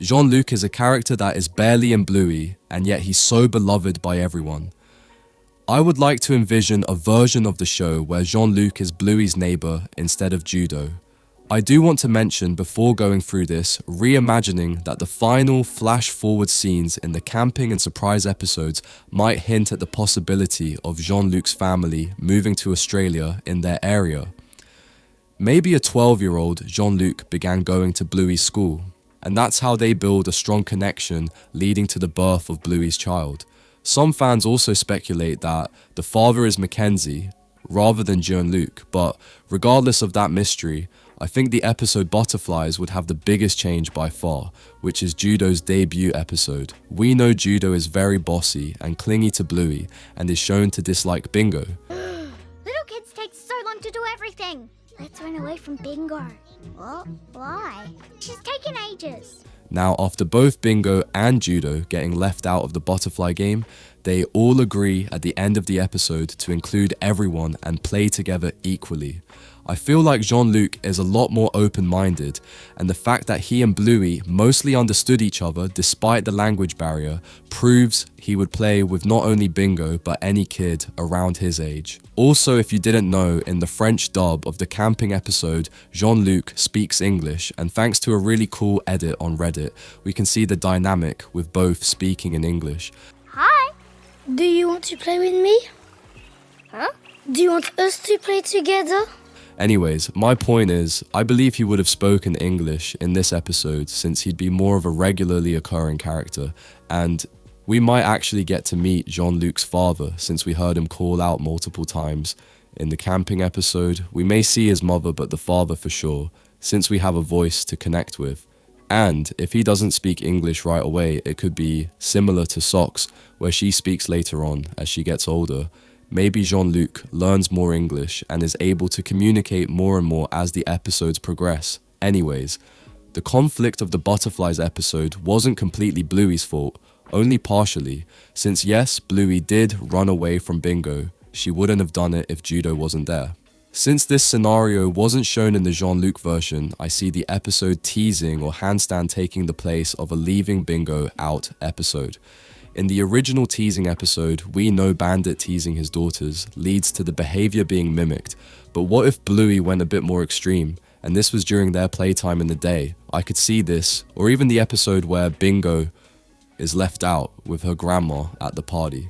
Jean-Luc is a character that is barely in Bluey, and yet he's so beloved by everyone. I would like to envision a version of the show where Jean-Luc is Bluey's neighbor instead of Judo. I do want to mention before going through this, reimagining that the final flash-forward scenes in the camping and surprise episodes might hint at the possibility of Jean-Luc's family moving to Australia in their area. Maybe a 12-year-old Jean-Luc began going to Bluey's school, and that's how they build a strong connection leading to the birth of Bluey's child. Some fans also speculate that the father is Mackenzie rather than Jean-Luc, but regardless of that mystery, I think the episode Butterflies would have the biggest change by far, which is Judo's debut episode. We know Judo is very bossy and clingy to Bluey and is shown to dislike Bingo. Little kids take so long to do everything. Let's run away from Bingo. Well, why? She's taking ages. Now, after both Bingo and Judo getting left out of the butterfly game, they all agree at the end of the episode to include everyone and play together equally. I feel like Jean-Luc is a lot more open-minded, and the fact that he and Bluey mostly understood each other despite the language barrier proves he would play with not only Bingo but any kid around his age. Also, if you didn't know, in the French dub of the camping episode, Jean-Luc speaks English, and thanks to a really cool edit on Reddit, we can see the dynamic with both speaking in English. Hi. Do you want to play with me? Huh? Do you want us to play together? Anyways, my point is, I believe he would have spoken English in this episode since he'd be more of a regularly occurring character, and we might actually get to meet Jean-Luc's father since we heard him call out multiple times. In the camping episode, we may see his mother but the father for sure, since we have a voice to connect with. And if he doesn't speak English right away, it could be similar to Socks, where she speaks later on as she gets older. Maybe Jean-Luc learns more English and is able to communicate more and more as the episodes progress. Anyways, the conflict of the Butterflies episode wasn't completely Bluey's fault, only partially, since yes, Bluey did run away from Bingo, she wouldn't have done it if Judo wasn't there. Since this scenario wasn't shown in the Jean-Luc version, I see the episode teasing or handstand taking the place of a leaving Bingo out episode. In the original teasing episode, we know Bandit teasing his daughters leads to the behavior being mimicked, but what if Bluey went a bit more extreme, and this was during their playtime in the day? I could see this, or even the episode where Bingo is left out with her grandma at the party.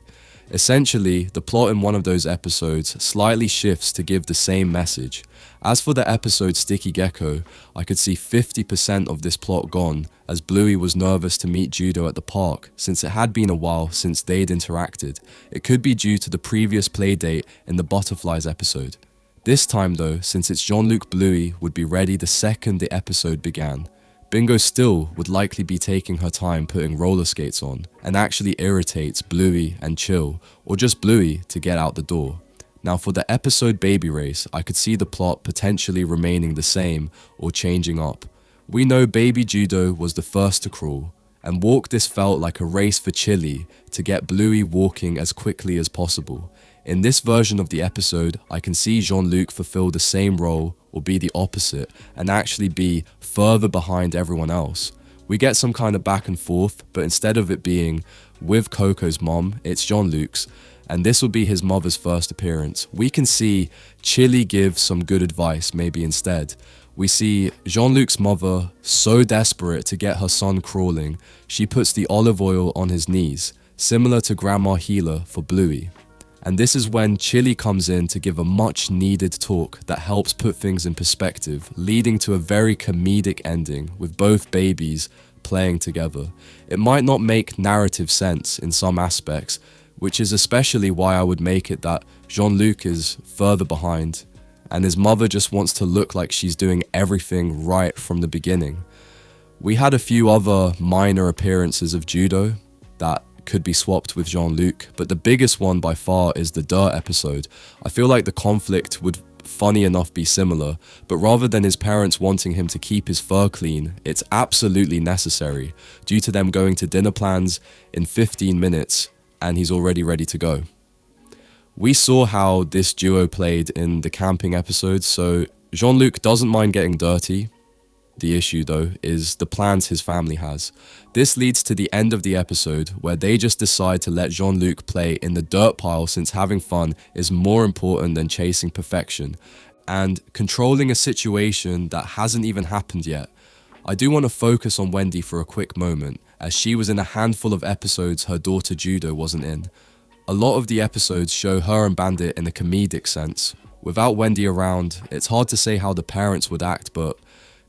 Essentially, the plot in one of those episodes slightly shifts to give the same message. As for the episode Sticky Gecko, I could see 50% of this plot gone, as Bluey was nervous to meet Judo at the park since it had been a while since they'd interacted. It could be due to the previous playdate in the Butterflies episode. This time though, since it's Jean-Luc, Bluey would be ready the second the episode began. Bingo still would likely be taking her time putting roller skates on, and actually irritates Bluey and Chill, or just Bluey to get out the door. Now for the episode Baby Race, I could see the plot potentially remaining the same or changing up. We know baby Judo was the first to crawl, and walk this felt like a race for Chili to get Bluey walking as quickly as possible. In this version of the episode, I can see Jean-Luc fulfill the same role or be the opposite and actually be further behind everyone else. We get some kind of back and forth, but instead of it being with Coco's mom, it's Jean-Luc's, and this will be his mother's first appearance. We can see Chili give some good advice maybe instead. We see Jean-Luc's mother so desperate to get her son crawling, she puts the olive oil on his knees, similar to Grandma Healer for Bluey. And this is when Chili comes in to give a much needed talk that helps put things in perspective, leading to a very comedic ending with both babies playing together. It might not make narrative sense in some aspects, which is especially why I would make it that Jean-Luc is further behind, and his mother just wants to look like she's doing everything right from the beginning. We had a few other minor appearances of Judo that could be swapped with Jean-Luc, but the biggest one by far is the Dirt episode. I feel like the conflict would funny enough be similar, but rather than his parents wanting him to keep his fur clean, it's absolutely necessary due to them going to dinner plans in 15 minutes and he's already ready to go. We saw how this duo played in the camping episode, so Jean-Luc doesn't mind getting dirty, The issue, though, is the plans his family has. This leads to the end of the episode, where they just decide to let Jean-Luc play in the dirt pile since having fun is more important than chasing perfection, and controlling a situation that hasn't even happened yet. I do want to focus on Wendy for a quick moment, as she was in a handful of episodes her daughter Judo wasn't in. A lot of the episodes show her and Bandit in a comedic sense. Without Wendy around, it's hard to say how the parents would act, but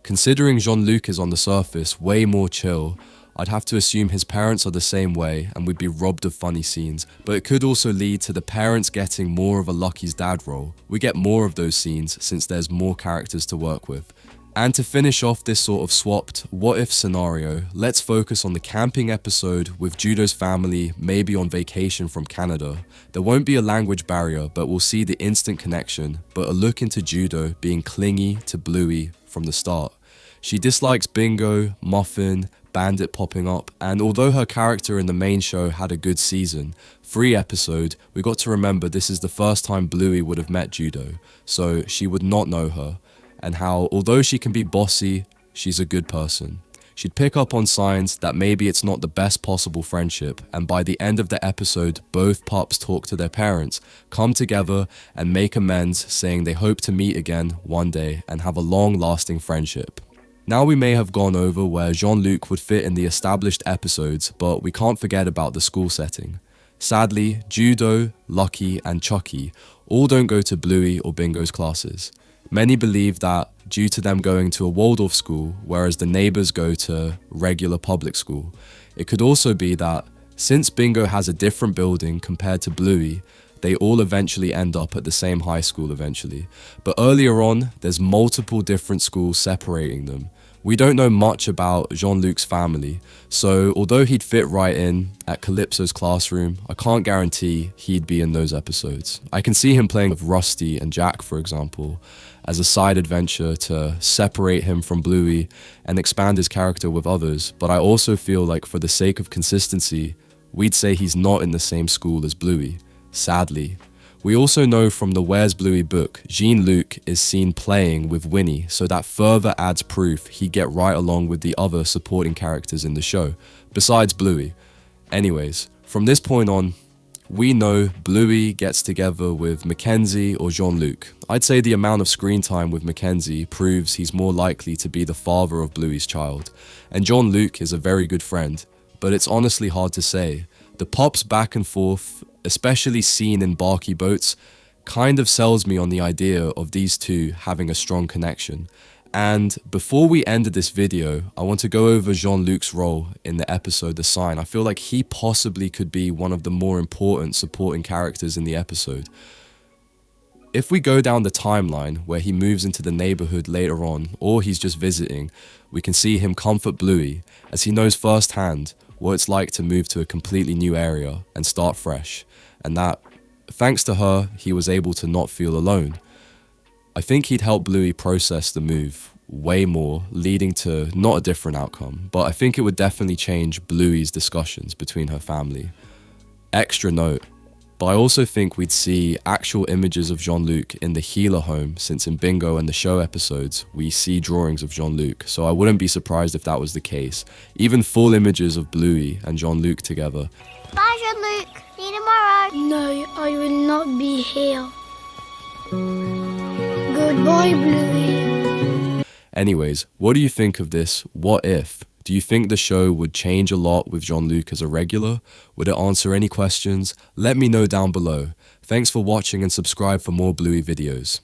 considering Jean-Luc is on the surface way more chill, I'd have to assume his parents are the same way and we'd be robbed of funny scenes, but it could also lead to the parents getting more of a Lucky's dad role. We get more of those scenes since there's more characters to work with. And to finish off this sort of swapped what-if scenario, let's focus on the camping episode with Judo's family maybe on vacation from Canada. There won't be a language barrier, but we'll see the instant connection, but a look into Judo being clingy to Bluey from the start. She dislikes Bingo, Muffin, Bandit popping up, and although her character in the main show had a good season, 3 episode, we got to remember this is the first time Bluey would have met Judo, so she would not know her, and how although she can be bossy, she's a good person. She'd pick up on signs that maybe it's not the best possible friendship, and by the end of the episode, both pups talk to their parents, come together and make amends, saying they hope to meet again one day and have a long-lasting friendship. Now we may have gone over where Jean-Luc would fit in the established episodes, but we can't forget about the school setting. Sadly, Judo, Lucky and Chucky all don't go to Bluey or Bingo's classes. Many believe that due to them going to a Waldorf school, whereas the neighbors go to regular public school. It could also be that since Bingo has a different building compared to Bluey, they all eventually end up at the same high school eventually. But earlier on, there's multiple different schools separating them. We don't know much about Jean-Luc's family, so although he'd fit right in at Calypso's classroom, I can't guarantee he'd be in those episodes. I can see him playing with Rusty and Jack, for example, as a side adventure to separate him from Bluey and expand his character with others, but I also feel like for the sake of consistency, we'd say he's not in the same school as Bluey, sadly. We also know from the Where's Bluey book, Jean-Luc is seen playing with Winnie, so that further adds proof he'd get right along with the other supporting characters in the show, besides Bluey. Anyways, from this point on, we know Bluey gets together with Mackenzie or Jean-Luc. I'd say the amount of screen time with Mackenzie proves he's more likely to be the father of Bluey's child, and Jean-Luc is a very good friend, but it's honestly hard to say. The pops back and forth, especially seen in Barky Boats, kind of sells me on the idea of these two having a strong connection. And before we ended this video, I want to go over Jean-Luc's role in the episode The Sign. I feel like he possibly could be one of the more important supporting characters in the episode. If we go down the timeline where he moves into the neighborhood later on, or he's just visiting, we can see him comfort Bluey, as he knows firsthand what it's like to move to a completely new area and start fresh, and that, thanks to her, he was able to not feel alone. I think he'd help Bluey process the move way more, leading to not a different outcome, but I think it would definitely change Bluey's discussions between her family. Extra note, but I also think we'd see actual images of Jean-Luc in the healer home, since in Bingo and the show episodes, we see drawings of Jean-Luc, so I wouldn't be surprised if that was the case. Even full images of Bluey and Jean-Luc together. Bye, Jean-Luc. See you tomorrow. No, I will not be here. Goodbye, Bluey. Anyways, what do you think of this what if? Do you think the show would change a lot with Jean-Luc as a regular? Would it answer any questions? Let me know down below. Thanks for watching and subscribe for more Bluey videos.